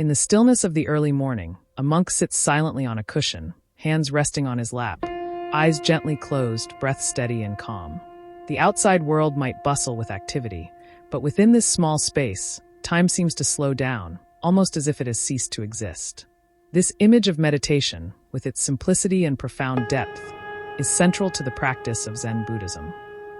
In the stillness of the early morning, a monk sits silently on a cushion, hands resting on his lap, eyes gently closed, breath steady and calm. The outside world might bustle with activity, but within this small space, time seems to slow down, almost as if it has ceased to exist. This image of meditation, with its simplicity and profound depth, is central to the practice of Zen Buddhism.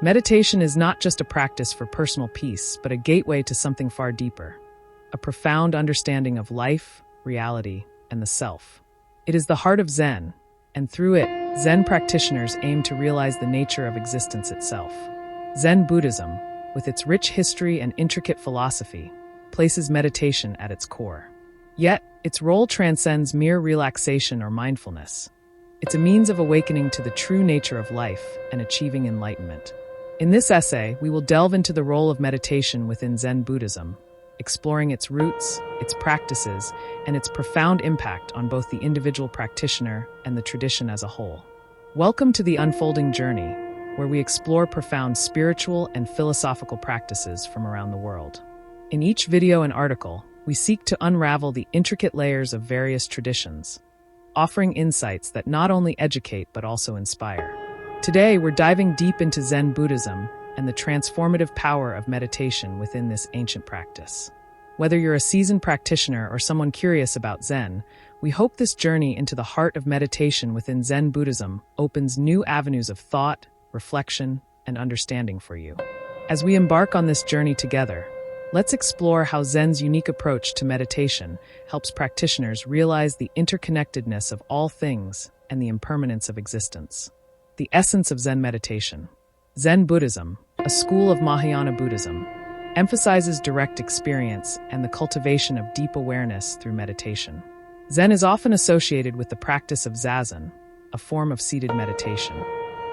Meditation is not just a practice for personal peace, but a gateway to something far deeper, a profound understanding of life, reality, and the self. It is the heart of Zen, and through it, Zen practitioners aim to realize the nature of existence itself. Zen Buddhism, with its rich history and intricate philosophy, places meditation at its core. Yet, its role transcends mere relaxation or mindfulness. It's a means of awakening to the true nature of life and achieving enlightenment. In this essay, we will delve into the role of meditation within Zen Buddhism, exploring its roots, its practices, and its profound impact on both the individual practitioner and the tradition as a whole. Welcome to the unfolding journey, where we explore profound spiritual and philosophical practices from around the world. In each video and article, we seek to unravel the intricate layers of various traditions, offering insights that not only educate but also inspire. Today, we're diving deep into Zen Buddhism and the transformative power of meditation within this ancient practice. Whether you're a seasoned practitioner or someone curious about Zen, we hope this journey into the heart of meditation within Zen Buddhism opens new avenues of thought, reflection, and understanding for you. As we embark on this journey together, let's explore how Zen's unique approach to meditation helps practitioners realize the interconnectedness of all things and the impermanence of existence. The essence of Zen meditation. Zen Buddhism, a school of Mahayana Buddhism, emphasizes direct experience and the cultivation of deep awareness through meditation. Zen is often associated with the practice of Zazen, a form of seated meditation.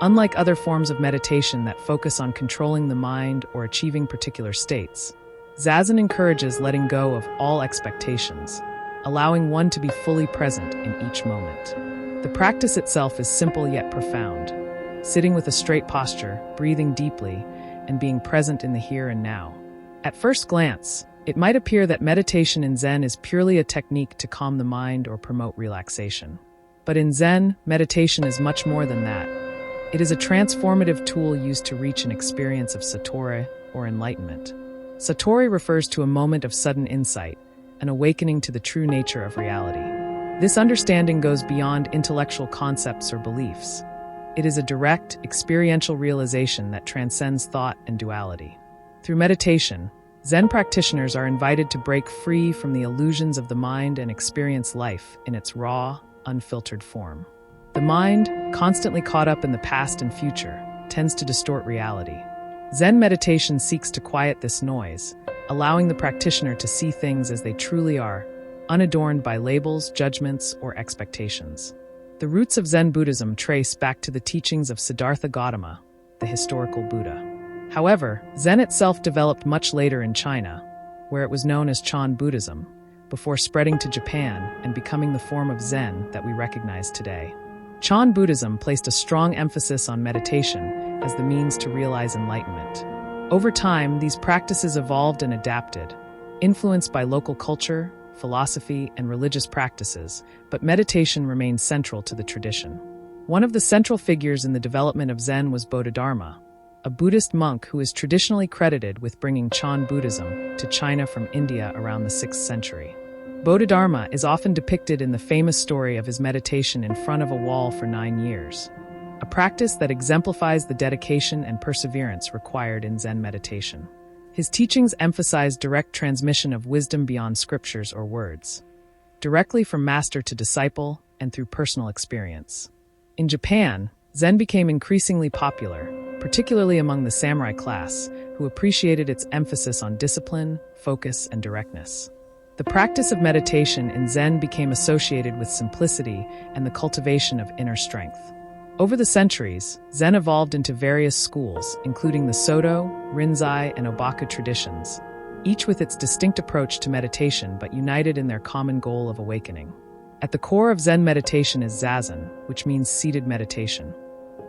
Unlike other forms of meditation that focus on controlling the mind or achieving particular states, Zazen encourages letting go of all expectations, allowing one to be fully present in each moment. The practice itself is simple yet profound, sitting with a straight posture, breathing deeply, and being present in the here and now. At first glance, it might appear that meditation in Zen is purely a technique to calm the mind or promote relaxation. But in Zen, meditation is much more than that. It is a transformative tool used to reach an experience of Satori, or enlightenment. Satori refers to a moment of sudden insight, an awakening to the true nature of reality. This understanding goes beyond intellectual concepts or beliefs. It is a direct, experiential realization that transcends thought and duality. Through meditation, Zen practitioners are invited to break free from the illusions of the mind and experience life in its raw, unfiltered form. The mind, constantly caught up in the past and future, tends to distort reality. Zen meditation seeks to quiet this noise, allowing the practitioner to see things as they truly are, unadorned by labels, judgments, or expectations. The roots of Zen Buddhism trace back to the teachings of Siddhartha Gautama, the historical Buddha. However, Zen itself developed much later in China, where it was known as Chan Buddhism, before spreading to Japan and becoming the form of Zen that we recognize today. Chan Buddhism placed a strong emphasis on meditation as the means to realize enlightenment. Over time, these practices evolved and adapted, influenced by local culture, philosophy, and religious practices, but meditation remained central to the tradition. One of the central figures in the development of Zen was Bodhidharma, a Buddhist monk who is traditionally credited with bringing Chan Buddhism to China from India around the 6th century. Bodhidharma is often depicted in the famous story of his meditation in front of a wall for 9 years, a practice that exemplifies the dedication and perseverance required in Zen meditation. His teachings emphasize direct transmission of wisdom beyond scriptures or words, directly from master to disciple and through personal experience. In Japan, Zen became increasingly popular, particularly among the samurai class, who appreciated its emphasis on discipline, focus, and directness. The practice of meditation in Zen became associated with simplicity and the cultivation of inner strength. Over the centuries, Zen evolved into various schools, including the Soto, Rinzai, and Obaku traditions, each with its distinct approach to meditation but united in their common goal of awakening. At the core of Zen meditation is Zazen, which means seated meditation.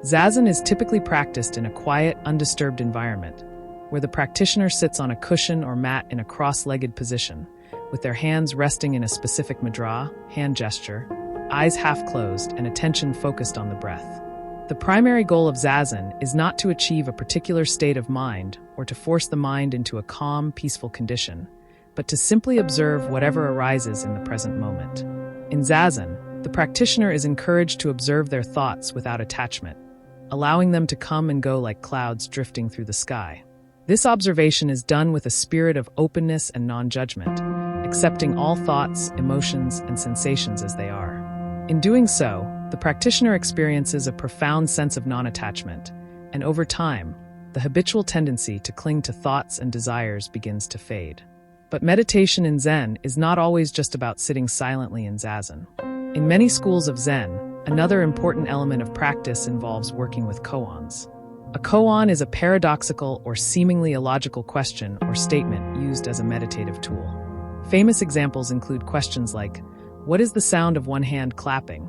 Zazen is typically practiced in a quiet, undisturbed environment, where the practitioner sits on a cushion or mat in a cross-legged position, with their hands resting in a specific mudra, hand gesture, eyes half closed, and attention focused on the breath. The primary goal of Zazen is not to achieve a particular state of mind or to force the mind into a calm, peaceful condition, but to simply observe whatever arises in the present moment. In Zazen, the practitioner is encouraged to observe their thoughts without attachment, allowing them to come and go like clouds drifting through the sky. This observation is done with a spirit of openness and non-judgment, accepting all thoughts, emotions, and sensations as they are. In doing so, the practitioner experiences a profound sense of non-attachment, and over time, the habitual tendency to cling to thoughts and desires begins to fade. But meditation in Zen is not always just about sitting silently in Zazen. In many schools of Zen, another important element of practice involves working with koans. A koan is a paradoxical or seemingly illogical question or statement used as a meditative tool. Famous examples include questions like, "What is the sound of one hand clapping?"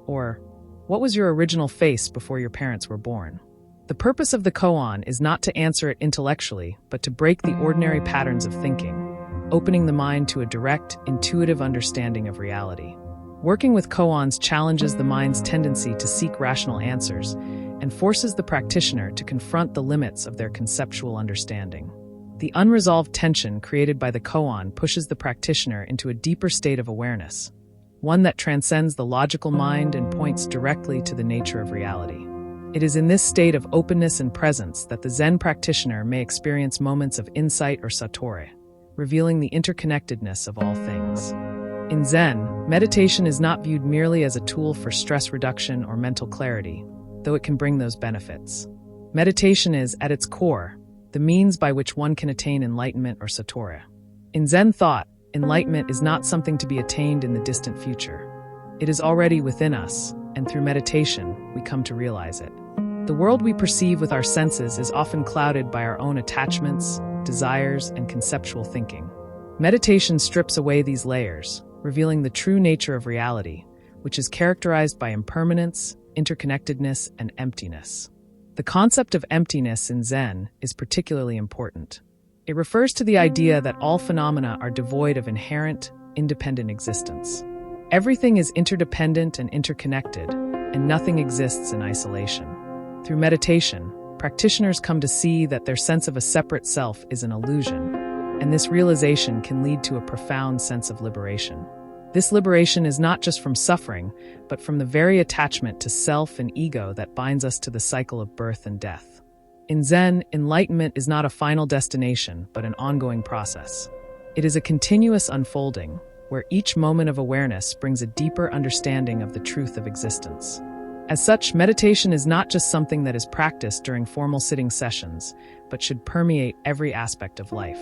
Or, "What was your original face before your parents were born?" The purpose of the koan is not to answer it intellectually, but to break the ordinary patterns of thinking, opening the mind to a direct, intuitive understanding of reality. Working with koans challenges the mind's tendency to seek rational answers and forces the practitioner to confront the limits of their conceptual understanding. The unresolved tension created by the koan pushes the practitioner into a deeper state of awareness, one that transcends the logical mind and points directly to the nature of reality. It is in this state of openness and presence that the Zen practitioner may experience moments of insight or Satori, revealing the interconnectedness of all things. In Zen, meditation is not viewed merely as a tool for stress reduction or mental clarity, though it can bring those benefits. Meditation is, at its core, the means by which one can attain enlightenment or Satori. In Zen thought, enlightenment is not something to be attained in the distant future. It is already within us, and through meditation, we come to realize it. The world we perceive with our senses is often clouded by our own attachments, desires, and conceptual thinking. Meditation strips away these layers, revealing the true nature of reality, which is characterized by impermanence, interconnectedness, and emptiness. The concept of emptiness in Zen is particularly important. It refers to the idea that all phenomena are devoid of inherent, independent existence. Everything is interdependent and interconnected, and nothing exists in isolation. Through meditation, practitioners come to see that their sense of a separate self is an illusion, and this realization can lead to a profound sense of liberation. This liberation is not just from suffering, but from the very attachment to self and ego that binds us to the cycle of birth and death. In Zen, enlightenment is not a final destination, but an ongoing process. It is a continuous unfolding, where each moment of awareness brings a deeper understanding of the truth of existence. As such, meditation is not just something that is practiced during formal sitting sessions, but should permeate every aspect of life.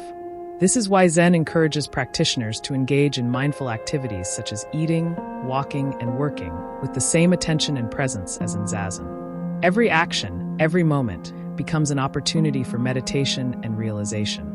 This is why Zen encourages practitioners to engage in mindful activities such as eating, walking, and working with the same attention and presence as in Zazen. Every action, every moment, becomes an opportunity for meditation and realization.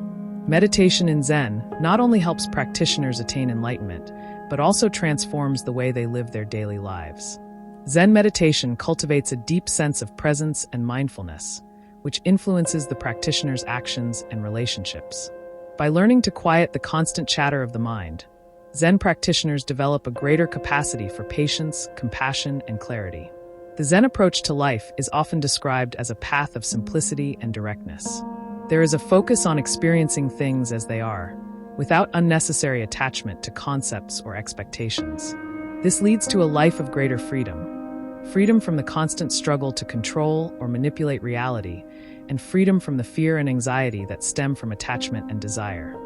Meditation in Zen not only helps practitioners attain enlightenment, but also transforms the way they live their daily lives. Zen meditation cultivates a deep sense of presence and mindfulness, which influences the practitioner's actions and relationships. By learning to quiet the constant chatter of the mind, Zen practitioners develop a greater capacity for patience, compassion, and clarity. The Zen approach to life is often described as a path of simplicity and directness. There is a focus on experiencing things as they are, without unnecessary attachment to concepts or expectations. This leads to a life of greater freedom. Freedom from the constant struggle to control or manipulate reality, and freedom from the fear and anxiety that stem from attachment and desire.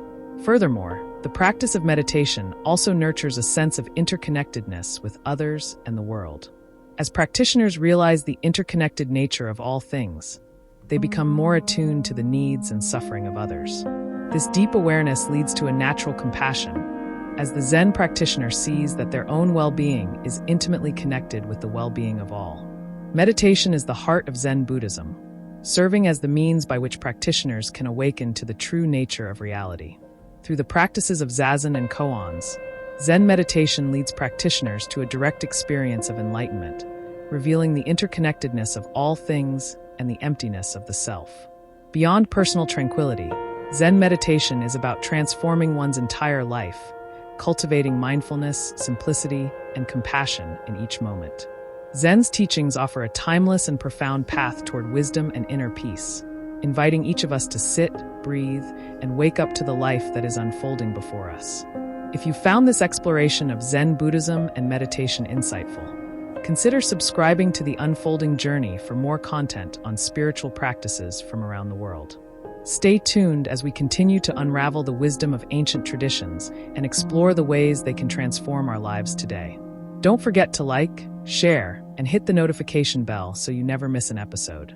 Furthermore, the practice of meditation also nurtures a sense of interconnectedness with others and the world. As practitioners realize the interconnected nature of all things, they become more attuned to the needs and suffering of others. This deep awareness leads to a natural compassion, as the Zen practitioner sees that their own well-being is intimately connected with the well-being of all. Meditation is the heart of Zen Buddhism, serving as the means by which practitioners can awaken to the true nature of reality. Through the practices of Zazen and Koans, Zen meditation leads practitioners to a direct experience of enlightenment, revealing the interconnectedness of all things and the emptiness of the self. Beyond personal tranquility, Zen meditation is about transforming one's entire life, cultivating mindfulness, simplicity, and compassion in each moment. Zen's teachings offer a timeless and profound path toward wisdom and inner peace, inviting each of us to sit, breathe, and wake up to the life that is unfolding before us. If you found this exploration of Zen Buddhism and meditation insightful, consider subscribing to The Unfolding Journey for more content on spiritual practices from around the world. Stay tuned as we continue to unravel the wisdom of ancient traditions and explore the ways they can transform our lives today. Don't forget to like, share, and hit the notification bell so you never miss an episode.